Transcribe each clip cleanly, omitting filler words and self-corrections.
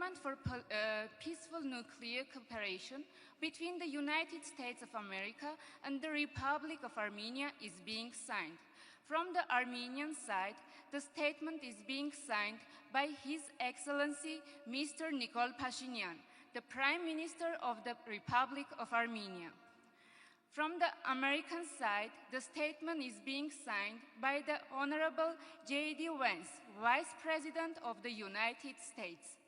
agreement for peaceful nuclear cooperation between the United States of America and the Republic of Armenia is being signed. From the Armenian side, the statement is being signed by His Excellency Mr. Nikol Pashinyan, the Prime Minister of the Republic of Armenia. From the American side, the statement is being signed by the Honorable J.D. Vance, Vice President of the United States.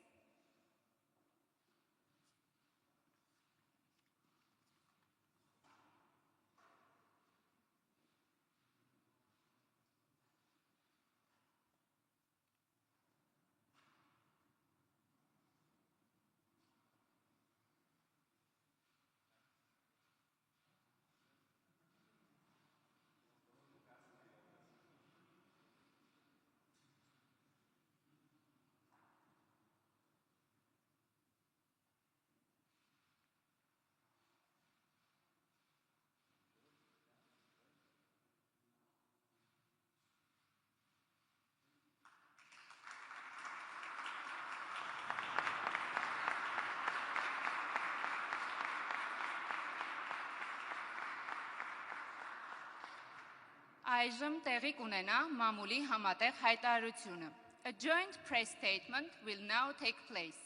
Այժմ տեղի կունենա մամուլի համատեղ հայտարարությունը. A joint press statement will now take place.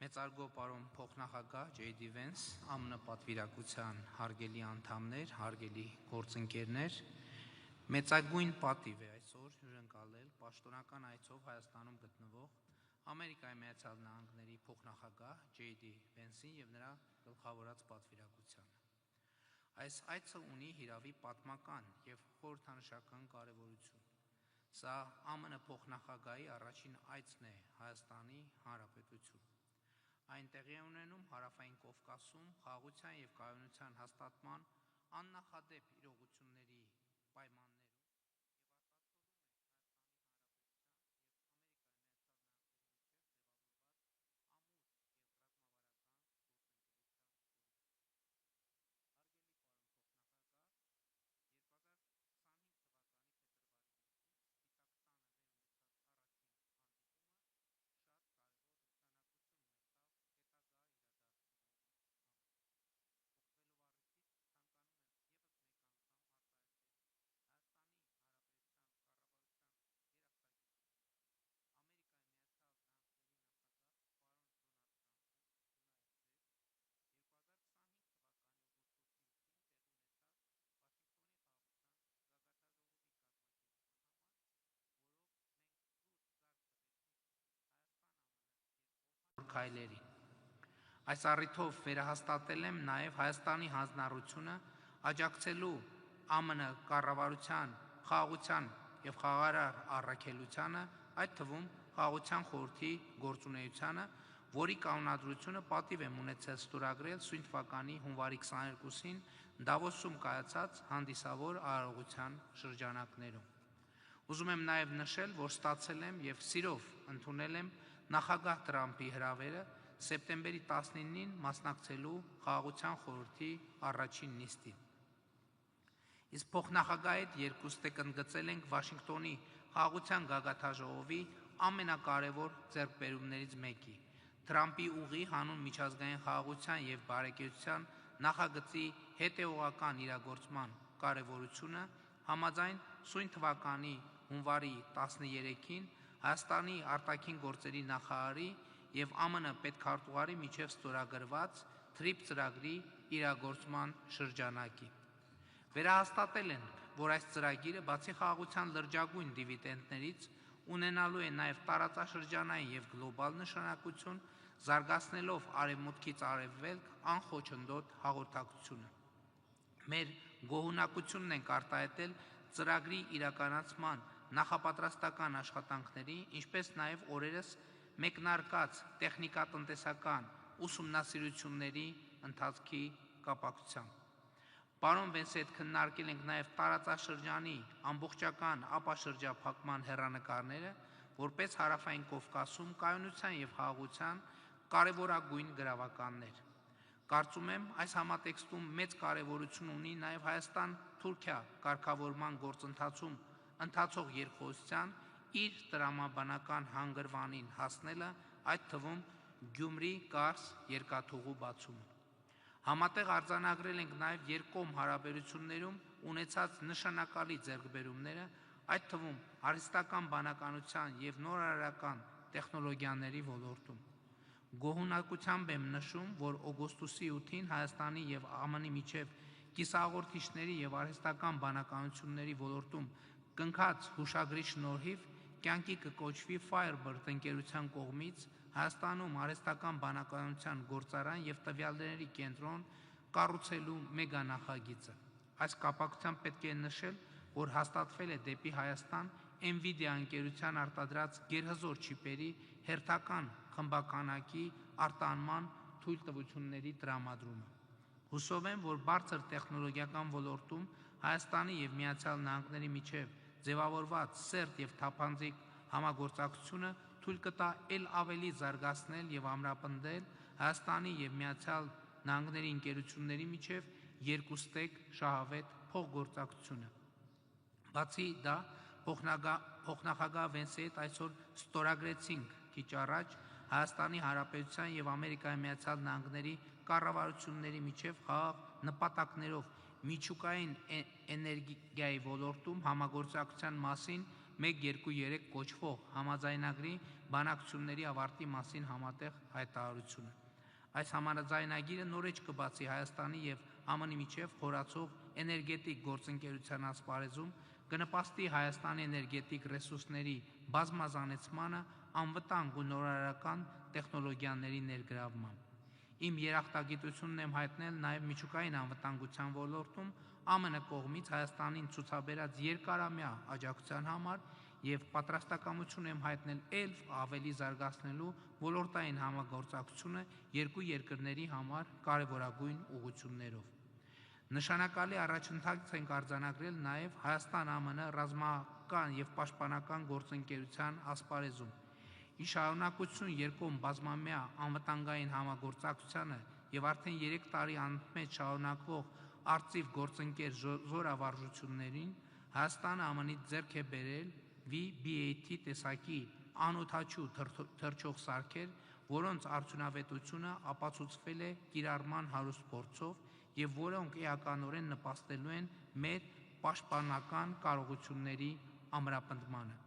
Մեծարգո պարոն փոխնախագահ J.D. Vance, ԱՄՆ պատվիրակության հարգելի անդամներ, հարգելի գործընկերներ, մեծագույն պատիվ է այսօր հյուրընկալել պաշտոնական այցով Հայաստանում գտնվող Ամերիկայի Միացյալ Նահանգների փոխնախագահ J.D. Vance-ին եւ նրա գլխավորած պատվիրակությանը։ Այս այցը ունի հիրավի պատմական եւ խորհրդանշական կարեւորություն։ Սա ԱՄՆ փոխնախագահի առաջին այցն է Հայաստանի Հանրապետություն։ Այն տեղի է ունենում Հարավային Կովկասում խաղաղության եւ կայունության հաստատման աննախադեպ իրողությունների պայմաններում քայլերին։ Այս առիթով վերահաստատել եմ նաև Հայաստանի հանձնառությունը աջակցելու ԱՄՆ կառավարության խաղաղության եւ խաղաղարար առաքելությանը, այդ թվում խաղաղության խորհրդի գործունեությանը, որի կանոնադրությունը պատիվ եմ ունեցել ստորագրել սույն թվականի հունվարի 22-ին Դավոսում կայացած հանդիսավոր արարողության շրջանակներում։ Ուզում եմ նաև նշել, որ ստացել եմ եւ սիրով ընդունել եմ նախագահ Տրամփի հրավերը սեպտեմբերի 19-ին մասնակցելու խաղաղության խորհրդի առաջին նիստին։ Իսկ փոխնախագահի հետ երկուստեք ընդգծել ենք Վաշինգտոնի խաղաղության գագաթաժողովի ամենակարևոր ձեռքբերումներից մեկի՝ Տրամփի ուղի հանուն միջազգային խաղաղության եւ բարեկեցության նախագծի հետեւողական իրագործման կարևորությունը համաձայն սույն թվականի հունվարի 13-ին Հայաստանի արտաքին գործերի նախարարի եւ ԱՄՆ պետքարտուղարի միջև ստորագրված TRIP ծրագրի իրագործման շրջանակի։ Վերահաստատել են, որ այս ծրագիրը բացի խաղաղության լրջագույն դիվիդենդներից ունենալու է նաև տարածաշրջանային եւ գլոբալ նշանակություն, զարգացնելով արևմուտքից արևելք անխոչնդոտ հաղորդակցությունը։ Մեր գոհունակությունն ենք արտահայտել ծրագրի իրականացման նախապատրաստական աշխատանքների, ինչպես նաև օրերս մեկնարկած տեխնիկատնտեսական ուսումնասիրությունների ընթացքի կապակցությամբ։ Պարոն Վենսի հետ քննարկել ենք նաև տարածաշրջանի ամբողջական ապաշրջափակման հեռանկարները, որպես Հարավային Կովկասում կայունության եւ խաղաղության կարևորագույն գրավականներ։ Կարծում եմ, այս համատեքստում մեծ կարևորություն ունի նաև Հայաստան-Թուրքիա կարգավորման գործընթացում ընթացող երկխոսության իր տրամաբանական հանգրվանին հասնելը, այդ թվում Գյումրի-Կարս երկաթուղու բացումը։ Համատեղ արձանագրել ենք նաև երկկողմ հարաբերություններում ունեցած նշանակալի ձեռքբերումները, այդ թվում արհեստական բանականության և նորարարական տեխնոլոգիաների ոլորտում։ Գոհունակությամբ եմ նշում, որ օգոստոսի 8-ին Հայաստանի և ԱՄՆ-ի միջև կիսահաղորդիչների և արհեստական բանականությունների ոլորտում կնքած հուշագրի շնորհիվ կյանքի կկոչվի Firebird ընկերության կողմից Հայաստանում արհեստական բանականության գործարան և տվյալների կենտրոն կառուցելու մեգանախագիծը։ Այս կապակցությամբ պետք է նշել, որ հաստատվել է դեպի Հայաստան NVIDIA ընկերության արտադրած գերհզոր չիպերի հերթական խմբականակի արտահանման թույլտվությունների տրամադրումը։ Հուսով եմ, որ բարձր տեխնոլոգիական ոլորտում Հայաստանի և Միացյալ Նահանգների միջև ձևավորված սերտ և թափանցիկ համագործակցությունը թույլ կտա ել ավելի զարգացնել և ամրապնդել Հայաստանի և Միացյալ Նահանգների ընկերությունների միջև երկուստեք շահավետ փոխգործակցությունը։ Բացի դա, փոխնախագահ Վենսի հետ այսօր ստորագրեցինք քիչ առաջ Հայաստանի Հանրապետության և Ամերիկայի Միացյալ Նահանգների կառավարությունների միջև խաղաղ նպատակներով միջուկային էներգիայի ոլորտում համագործակցության մասին 123 կոչվող համաձայնագրի բանակցությունների ավարտի մասին համատեղ հայտարարությունը։ Այս համաձայնագիրը նորեջ կբացի Հայաստանի և ԱՄՆ-ի միջև խորացող էներգետիկ գործընկերության ասպարեզում, կնպաստի Հայաստանի էներգետիկ ռեսուրսների բազմազանեցմանը, անվտանգ ու նորարարական տեխնոլոգիաների ներգրավմամբ։ Իմ երախտագիտությունն եմ հայտնել նաև միջուկային անվտանգության ոլորտում ԱՄՆ կողմից Հայաստանին ցուցաբերած երկարամյա աջակցության համար և պատրաստակամություն եմ հայտնել ել ավելի զարգացնելու ոլորտային համագործակցությունը երկու երկրների համար կարևորագույն ուղղություններով։ Նշանակալի առաջընթաց ենք արձանագրել նաև Հայաստան-ԱՄՆ ռազմական և պաշտպանական գործընկերության ասպարեզում։ Ի շարունակություն երկկողմ բազմամյա անվտանգային համագործակցությանը և արդեն 3 տարի անմեջ շարունակվող արծիվ գործընկեր զորավարժություններին Հայաստանը ԱՄՆ-ից ձեռք է բերել VBAT տեսակի անօդաչու թռչող սարքեր, որոնց արդյունավետությունը ապացուցվել է կիրառման հարուստ փորձով և որոնք էականորեն նպաստելու են մեր պաշտպանական կարողությունների ամրապնդմանը։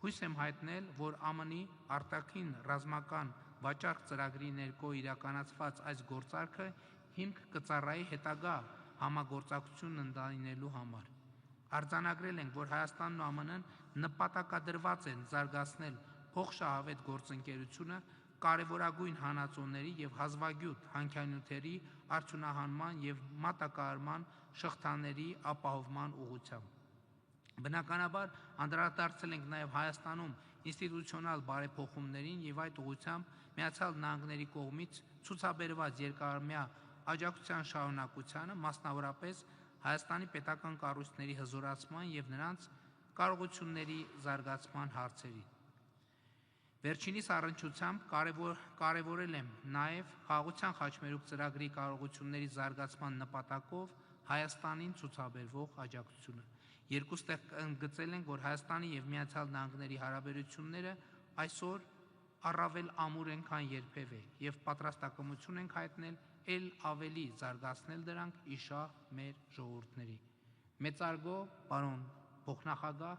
Հույս եմ հայտնել, որ ԱՄՆ-ի արտաքին ռազմական վաճառք ծրագրի ներքո իրականացված այս գործարքը հիմք կծառայի հետագա համագործակցությունն ընդլայնելու համար։ Արձանագրել ենք, որ Հայաստանն ու ԱՄՆ-ն նպատակադրված են զարգացնել փոխշահավետ գործընկերությունը կարևորագույն հանածոների և հազվագյուտ հանքանյութերի արդյունահանման և մատակարարման շղթաների ապահովման ուղղությամբ։ Բնականաբար անդրադարձել ենք նաև Հայաստանում ինստիտուցիոնալ բարեփոխումներին և այդ ուղղությամբ Միացյալ Նահանգների կողմից ցուցաբերված երկարամյա աջակցության շարունակությանը, մասնավորապես Հայաստանի պետական կառույցների հզորացման և նրանց կարողությունների զարգացման հարցերին։ Վերջինիս առնչությամբ կարևորել եմ նաև Խաղաղության խաչմերուկ ծրագրի կարողությունների զարգացման նպատակով Հայաստանին ցուցաբերվող աջակցությունը։ Երկուստեղ ընդգծել ենք, որ Հայաստանի և Միացյալ Նահանգների հարաբերությունները այսօր առավել ամուր են, քան երբևէ, և պատրաստակամություն ենք հայտնել ել ավելի զարգացնել դրանք ի շահ մեր ժողովուրդների։ Մեծարգո պարոն փոխնախագահ,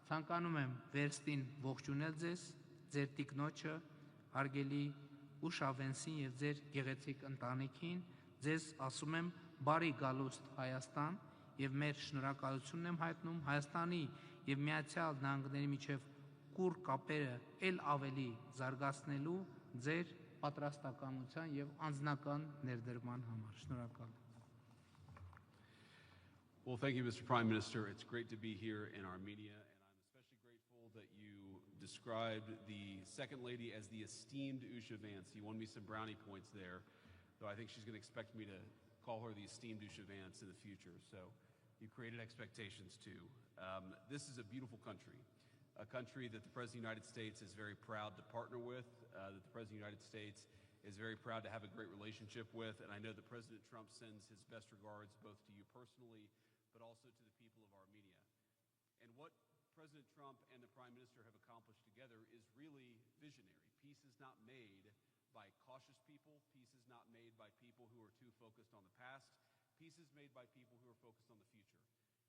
ցանկանում եմ վերստին ողջունել ձեզ, ձեր տիկնոջը, հարգելի Ուշա Վենսին և ձեր գեղեցիկ ընտանիքին, ձեզ ասում եմ բարի գալուստ Հայաստան և մեր շնորհակալությունն եմ հայտնում Հայաստանի և Միացյալ Նահանգների միջև կուռ կապերը ել ավելի զարգացնելու ձեր պատրաստակամության և անձնական ներդրման համար։ Շնորհակալ եմ։ Well, thank you, Mr. Prime Minister. It's great to be here in Armenia, and I'm especially grateful that you described the Second Lady as the esteemed Usha Vance. You won me some brownie points there, though I think she's going to expect me to call her the esteemed Usha Vance in the future. So you created expectations too. This is a beautiful country, a country that the President of the United States is very proud to partner with, that the President of the United States is very proud to have a great relationship with, and I know that President Trump sends his best regards both to you personally, but also to the people of Armenia. And what President Trump and the Prime Minister have accomplished together is really visionary. Peace is not made by cautious people. Peace is not made by people who are too focused on the past. Peace is made by people who are focused on the future.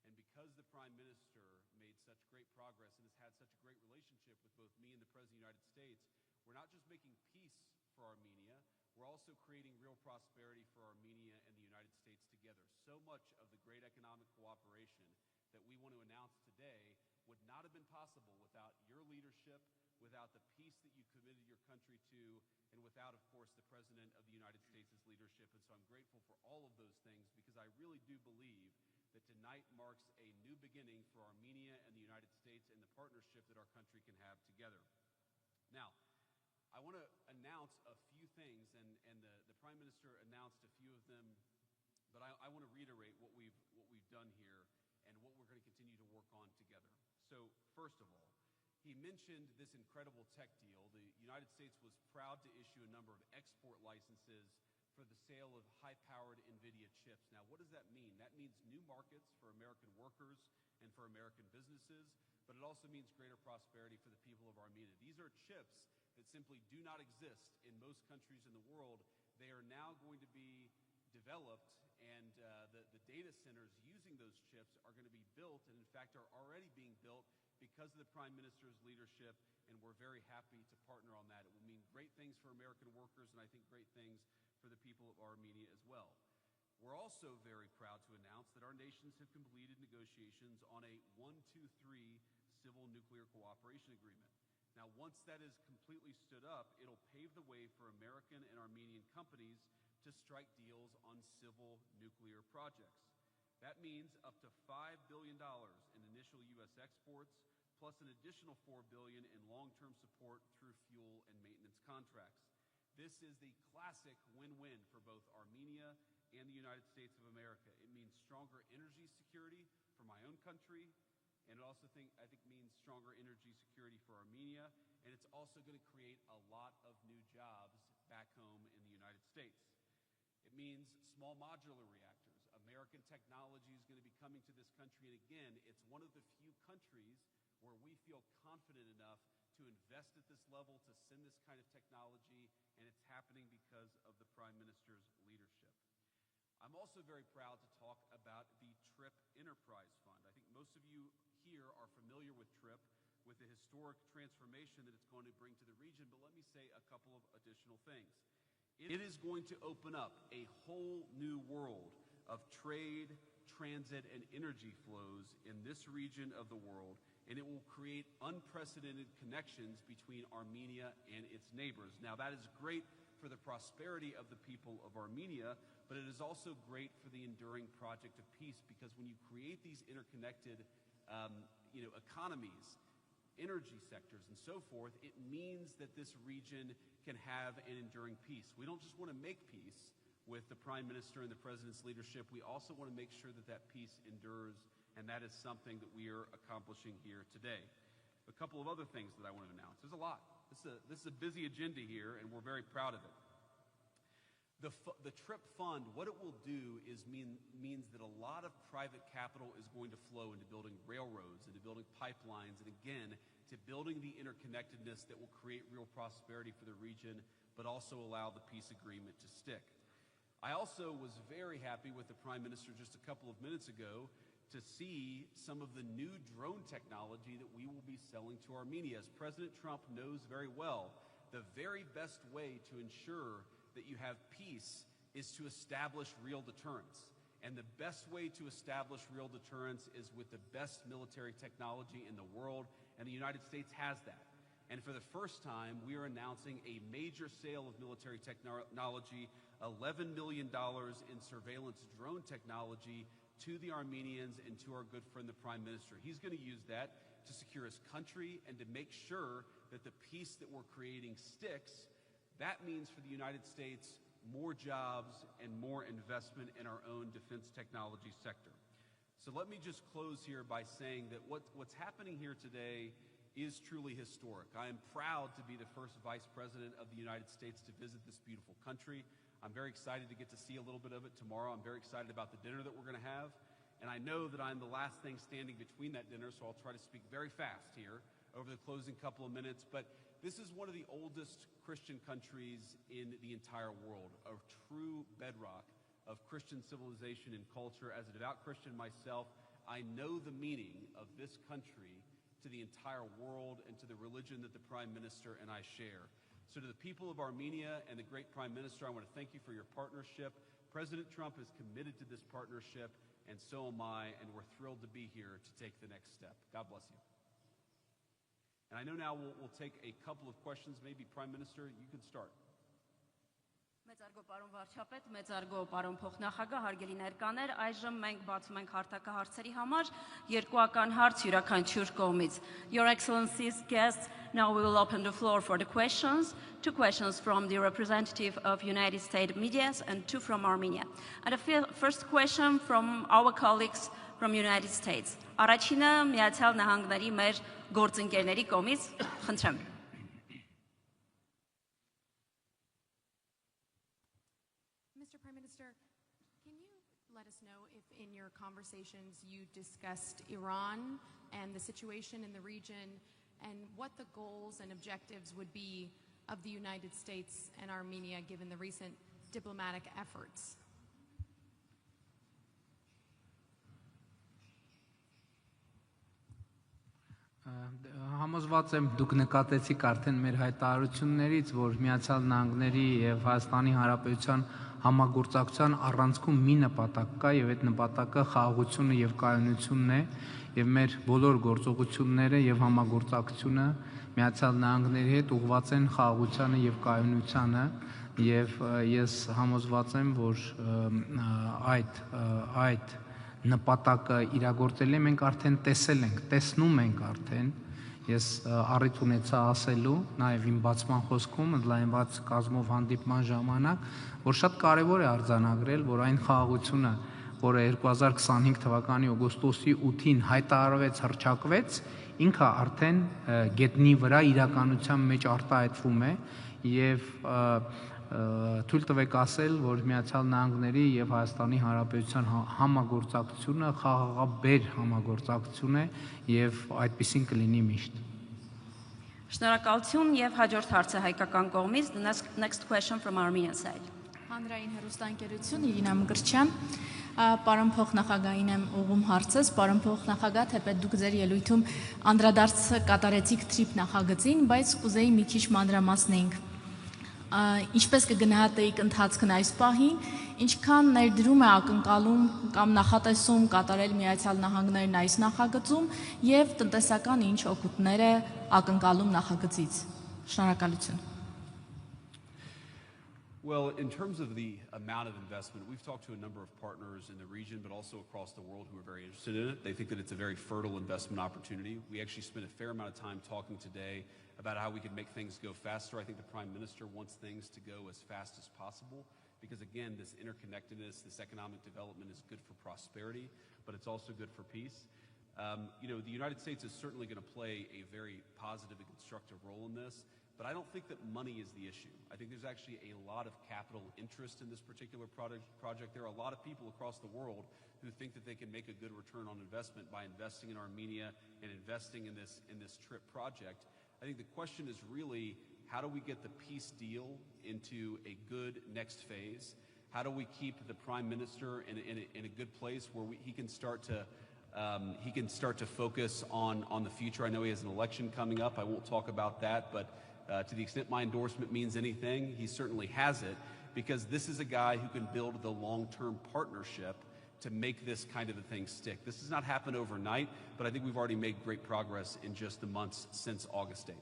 And because the Prime Minister made such great progress and has had such a great relationship with both me and the President of the United States, we're not just making peace for Armenia, we're also creating real prosperity for Armenia and the United States together. So much of the great economic cooperation that we want to announce today would not have been possible without your leadership, without the peace that you committed your country to, and without, of course, the President of the United States' leadership. And so I'm grateful for all of those things because I really do believe that tonight marks a new beginning for Armenia and the United States and the partnership that our country can have together. Now, I want to announce a few things, and the Prime Minister announced a few of them, but I want to reiterate what we've done here and what we're going to continue to work on together. So, first of all, he mentioned this incredible tech deal. The United States was proud to issue a number of export licenses for the sale of high-powered NVIDIA chips. Now, what does that mean? That means new markets for American workers and for American businesses, but it also means greater prosperity for the people of Armenia. These are chips that simply do not exist in most countries in the world. They are now going to be developed, and the data centers using those chips are going to be built, and in fact are already being built because of the Prime Minister's leadership, and we're very happy to partner on that. It will mean great things for American workers, and I think great things for the people of Armenia as well. We're also very proud to announce that our nations have completed negotiations on a 1-2-3 civil nuclear cooperation agreement. Now, once that is completely stood up, it'll pave the way for American and Armenian companies to strike deals on civil nuclear projects. That means up to $5 billion in initial U.S. exports, plus an additional $4 billion in long-term support through fuel and maintenance contracts. This is the classic win-win for both Armenia and the United States of America. It means stronger energy security for my own country, and it also I think means stronger energy security for Armenia, and it's also going to create a lot of new jobs back home in the United States. It means small modular reactors. American technology is going to be coming to this country, and again, it's one of the few countries where we feel confident enough to invest at this level, to send this kind of technology, and it's happening because of the Prime Minister's leadership. I'm also very proud to talk about the TRIP Enterprise Fund. I think most of you here are familiar with TRIP, with the historic transformation that it's going to bring to the region, but let me say a couple of additional things. It is going to open up a whole new world of trade, transit, and energy flows in this region of the world, and it will create unprecedented connections between Armenia and its neighbors. Now, that is great for the prosperity of the people of Armenia, but it is also great for the enduring project of peace, because when you create these interconnected economies, energy sectors, and so forth, it means that this region can have an enduring peace. We don't just want to make peace with the Prime Minister and the President's leadership. We also want to make sure that that peace endures, and that is something that we are accomplishing here today. A couple of other things that I want to announce. There's a lot. This is a busy agenda here, and we're very proud of it. The TRIP Fund, what it will do is means that a lot of private capital is going to flow into building railroads, into building pipelines, and again, to building the interconnectedness that will create real prosperity for the region, but also allow the peace agreement to stick. I also was very happy with the Prime Minister just a couple of minutes ago to see some of the new drone technology that we will be selling to Armenia. As President Trump knows very well, the very best way to ensure that you have peace is to establish real deterrence. And the best way to establish real deterrence is with the best military technology in the world, and the United States has that. And for the first time, we are announcing a major sale of military technology, $11 million in surveillance drone technology to the Armenians and to our good friend, the Prime Minister. He's going to use that to secure his country and to make sure that the peace that we're creating sticks. That means for the United States, more jobs and more investment in our own defense technology sector. So let me just close here by saying that what's happening here today is truly historic. I am proud to be the first Vice President of the United States to visit this beautiful country. I'm very excited to get to see a little bit of it tomorrow. I'm very excited about the dinner that we're going to have. And I know that I'm the last thing standing between that dinner, so I'll try to speak very fast here over the closing couple of minutes. But this is one of the oldest Christian countries in the entire world, a true bedrock of Christian civilization and culture. As a devout Christian myself, I know the meaning of this country to the entire world and to the religion that the Prime Minister and I share. So to the people of Armenia and the great Prime Minister, I want to thank you for your partnership. President Trump is committed to this partnership, and so am I, and we're thrilled to be here to take the next step. God bless you. And I know now we'll take a couple of questions. Maybe Prime Minister, you can start. Մեծարգո պարոն վարչապետ, մեծարգո պարոն փոխնախագահ, հարգելի ներկաներ, այժմ մենք բացում ենք հարթակա հարցերի համար երկուական հարց յուրաքանչյուր կողմից. Your Excellency's guests, now we will open the floor for the questions. 2 questions from the representative of United States media and 2 from Armenia. And the first question from our colleagues from United States. Առաջինը Միացյալ Նահանգների մեր գործընկերների կողմից, խնդրեմ. Let us know if in your conversations you discussed Iran and the situation in the region and what the goals and objectives would be of the United States and Armenia given the recent diplomatic efforts. Համոզված եմ դուք նկատեցիք արդեն մեր հայտարարություններից, որ Միացյալ Նահանգների եւ Հայաստանի Հանրապետության համագործակցության առանցքում մի նպատակ կա եւ այդ նպատակը խաղաղությունը եւ կայունությունն է եւ մեր բոլոր գործողությունները եւ համագործակցությունը Միացյալ Նահանգների հետ ուղղված են խաղաղությանը եւ կայունությանը եւ ես համոզված եմ, որ այդ նպատակը իրագործել ենք արդեն տեսել ենք, տեսնում ենք արդեն ես առիթ ունեցա ասելու նաև իմ բացման խոսքում ընդլայնված կազմով հանդիպման ժամանակ որ շատ կարևոր է արձանագրել որ այն խաղաղությունը որը 2025 թվականի օգոստոսի 8-ին հայտարարվեց հռչակվեց ինքը արդեն գետնի վրա իրականության մեջ արտահայտվում է եւ թույլ տվեք ասել, որ Միացյալ Նահանգների եւ Հայաստանի Հանրապետության համագործակցությունը խաղաղաբեր համագործակցություն է եւ այդպեսին կլինի միշտ։ Շնորհակալություն եւ հաջորդ հարցը հայկական կողմից. The next question from Armenian side. Հանրային հեռուստաընկերություն Իրինա Մկրտչյան, պարոն փոխնախագահին եմ ուղղում հարցս, պարոն փոխնախագահ, թեպետ դուք ձեր ելույթում անդրադարձ կատարեցիք TRIP նախագծին, բայց կուզեի մի քիչ մանրամասնենք։ Ինչպես կգնահատեիք ընթացքն այս պահին, ինչքան ներդրում է ակնկալում կամ նախատեսում կատարել Միացյալ Նահանգներն այս նախագծում եւ տնտեսական ինչ օգուտներ է ակնկալում նախագծից։ Շնորհակալություն։ Well, in terms of the amount of investment, we've talked to a number of partners in the region, but also across the world who are very interested in it. They think that it's a very fertile investment opportunity. We actually spent a fair amount of time talking today about how we can make things go faster. I think the Prime Minister wants things to go as fast as possible because, again, this interconnectedness, this economic development is good for prosperity, but it's also good for peace. The United States is certainly going to play a very positive and constructive role in this. But I don't think that money is the issue. I think there's actually a lot of capital interest in this particular project. There are a lot of people across the world who think that they can make a good return on investment by investing in Armenia and investing in this TRIP project. I think the question is really, how do we get the peace deal into a good next phase? How do we keep the Prime Minister in a good place where he can start to focus on the future? I know he has an election coming up. I won't talk about that, but to the extent my endorsement means anything, he certainly has it, because this is a guy who can build the long-term partnership to make this kind of a thing stick. This does not happen overnight, but I think we've already made great progress in just the months since August 8th.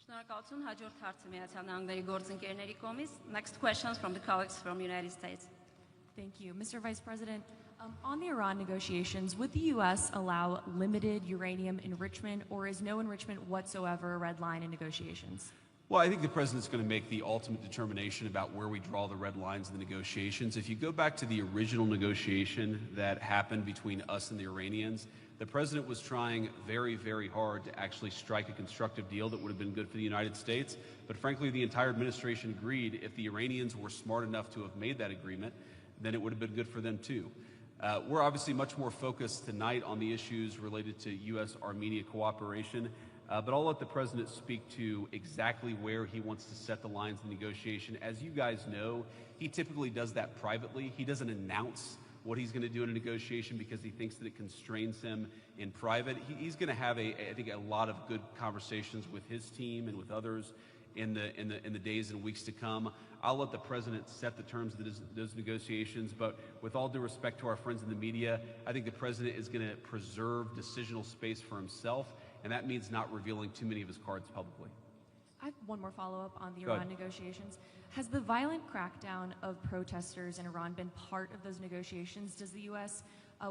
Շնորհակալություն, հաջորդ հարցը Միացյալ Նահանգների գործընկերների կողմից. Next questions from the colleagues from United States. Thank you. Mr. Vice President, on the Iran negotiations, would the U.S. allow limited uranium enrichment, or is no enrichment whatsoever a red line in negotiations? Well, I think the president's going to make the ultimate determination about where we draw the red lines in the negotiations. If you go back to the original negotiation that happened between us and the Iranians, The president was trying very, very hard to actually strike a constructive deal that would have been good for the United States. But frankly, the entire administration agreed if the Iranians were smart enough to have made that agreement, then it would have been good for them too. We're obviously much more focused tonight on the issues related to U.S.-Armenia cooperation, but I'll let the president speak to exactly where he wants to set the lines of negotiation. As you guys know, he typically does that privately. He doesn't announce what he's going to do in a negotiation because he thinks that it constrains him in private. He's going to have, I think, a lot of good conversations with his team and with others in the days and weeks to come. I'll let the president set the terms of those negotiations, but with all due respect to our friends in the media, I think the president is going to preserve decisional space for himself, and that means not revealing too many of his cards publicly. I have one more follow-up on the Iran negotiations. Has the violent crackdown of protesters in Iran been part of those negotiations? Does the U.S.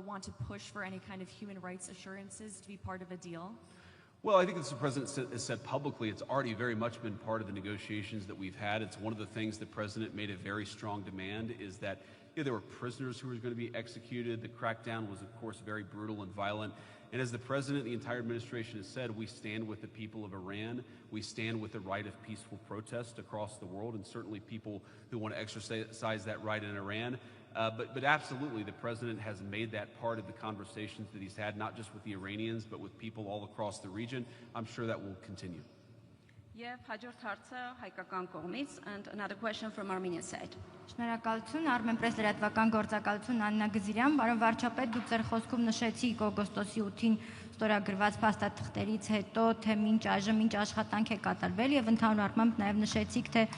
Want to push for any kind of human rights assurances to be part of a deal? Well, I think as the president has said publicly, it's already very much been part of the negotiations that we've had. It's one of the things the president made a very strong demand is that there were prisoners who were going to be executed. The crackdown was, of course, very brutal and violent. And as the president, the entire administration has said, we stand with the people of Iran. We stand with the right of peaceful protest across the world, and certainly people who want to exercise that right in Iran. But absolutely, the president has made that part of the conversations that he's had, not just with the Iranians, but with people all across the region. I'm sure that will continue. Եվ հաջորդ հարցը հայկական կողմից, and another question from Armenian side. Շնորհակալություն, Armenpress լրատվական գործակալություն Աննա Գզիրյան, բարոն վարչապետ, դուք ձեր խոսքում նշեցիք օգոստոսի 8-ին ստորագրված փաստաթղթերից հետո, թե մինչ այժմ ինչ աշխատանք է կատարվել եւ ընդհանուր առմամբ նաեւ նշեցիք, թե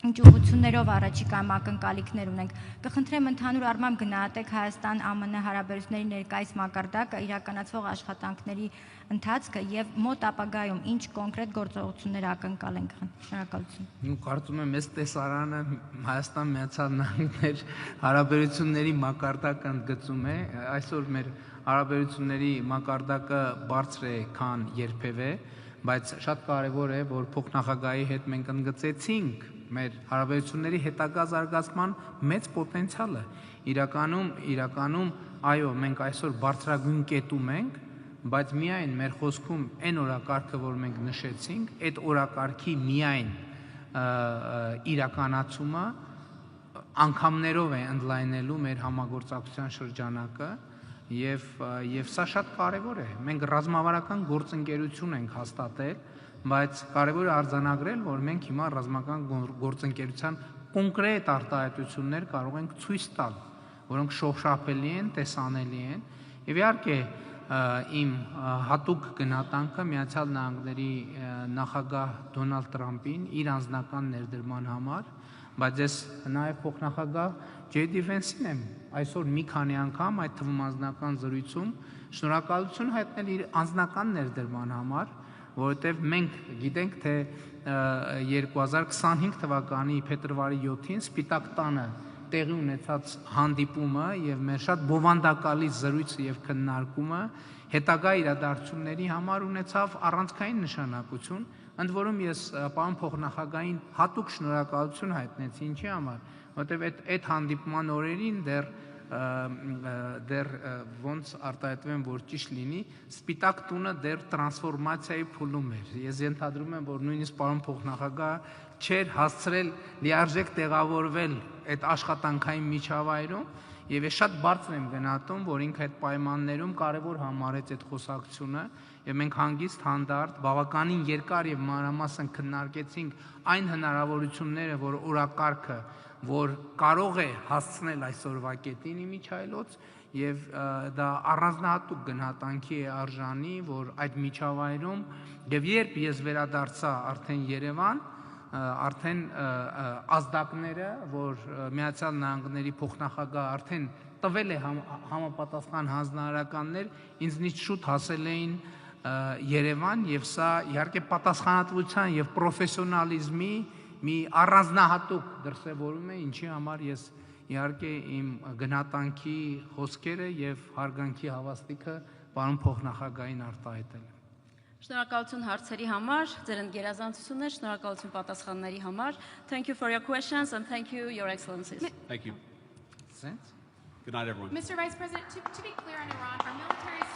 ինչ ուղղություններով առաջիկայում ակնկալիքներ ունենք։ Կխնդրեմ ընդհանուր առմամբ գնահատեք Հայաստան-ԱՄՆ հարաբերությունների ներկայիս մակարդակը, իրականացվող աշխատանքների ընթացքը եւ մոտ ապագայում ինչ կոնկրետ գործողություններ ակնկալենք։ Շնորհակալություն։ Կարծում եմ, այս տեսարանը Հայաստան-Միացյալ Նահանգներ հարաբերությունների մակարդակը ընդգծում է։ Այսօր մեր հարաբերությունների մակարդակը բարձր է, քան երբևէ, բայց շատ կարևոր է, որ փոխնախագահի հետ մենք ընդգծեցինք մեր հարաբերությունների հետագա զարգացման մեծ պոտենցիալը։ Իրականում, այո, մենք այսօր բարձրագույն կետում ենք, բայց միայն մեր խոսքում այն օրակարգը, որ մենք նշեցինք, այդ օրակարգի միայն իրականացումը անգամներով է ընդլայնելու մեր համագործակցության շրջանակը եւ սա շատ կարևոր է։ Մենք ռազմավարական գործընկերություն ենք հաստատել, բայց կարևոր է արձանագրել, որ մենք հիմա ռազմական գործընկերության կոնկրետ արտահայտություններ կարող ենք ցույց տալ, որոնք շոշափելի են, տեսանելի են, եւ իհարկե իմ հատուկ գնահատանքը Միացյալ Նահանգների նախագահ Դոնալդ Տրամփին իր անձնական ներդրման համար, բայց ես նաեւ փոխնախագահ Ջեյ Դի Վենսին եմ այսօր մի քանի անգամ այդ թվում անձնական զրույցում շնորհակալություն հայտնել իր անձնական ներդրման համար, որովհետև մենք գիտենք, թե 2025 թվականի փետրվարի 7-ին Սպիտակ տանը տեղի ունեցած հանդիպումը եւ մեր շատ բովանդակալի զրույցը եւ քննարկումը հետագա իրադարձությունների համար ունեցավ առանցքային նշանակություն, ընդ որում ես պարոն փոխնախագահային հատուկ շնորհակալություն հայտնեցի, ինչի համար, որովհետեւ այդ հանդիպման օրերին դեռ ոնց արտահայտվեմ, որ ճիշտ լինի, Սպիտակ տունը դեռ տրանսֆորմացիայի փուլում էր։ Ես ենթադրում եմ, որ նույնիսկ պարոն փոխնախագահ չէր հասցրել լիարժեք տեղավորվել այդ աշխատանքային միջավայրում, եւ ես շատ բարձր եմ գնահատում, որ ինքը այդ պայմաններում կարեւոր համարեց այդ խոսակցությունը, եւ մենք հանգիստ հանդարտ բավականին երկար եւ մանրամասն քննարկեցինք այն հնարավորությունները, որ օրակարգը, որ կարող է հասցնել այսօրվա կետին իմիջայլոց, եւ դա առանձնահատուկ գնահատանքի է արժանի, որ այդ միջավայրում եւ երբ ես վերադարձա արդեն Երևան, արդեն ազդակները, որ Միացյալ Նահանգների փոխնախագահ արդեն տվել է համապատասխան հանձնարարականներ, ինձնից շուտ հասել էին Երևան, եւ սա իհարկե պատասխանատվության եւ պրոֆեսիոնալիզմի մի առանձնահատուկ դրսևորում է, ինչի համար ես իհարկե իմ գնահատանքի խոսքերը եւ հարգանքի հավաստիքը պարոն փոխնախագահային արտահայտել եմ։ Շնորհակալություն հարցերի համար, ձեր ընկերազանցություններ, շնորհակալություն պատասխանների համար. Thank you for your questions and thank you, Your Excellencies. Thank you. Sense? Good night, everyone. Mr. Vice President, to be clear on Iran, our military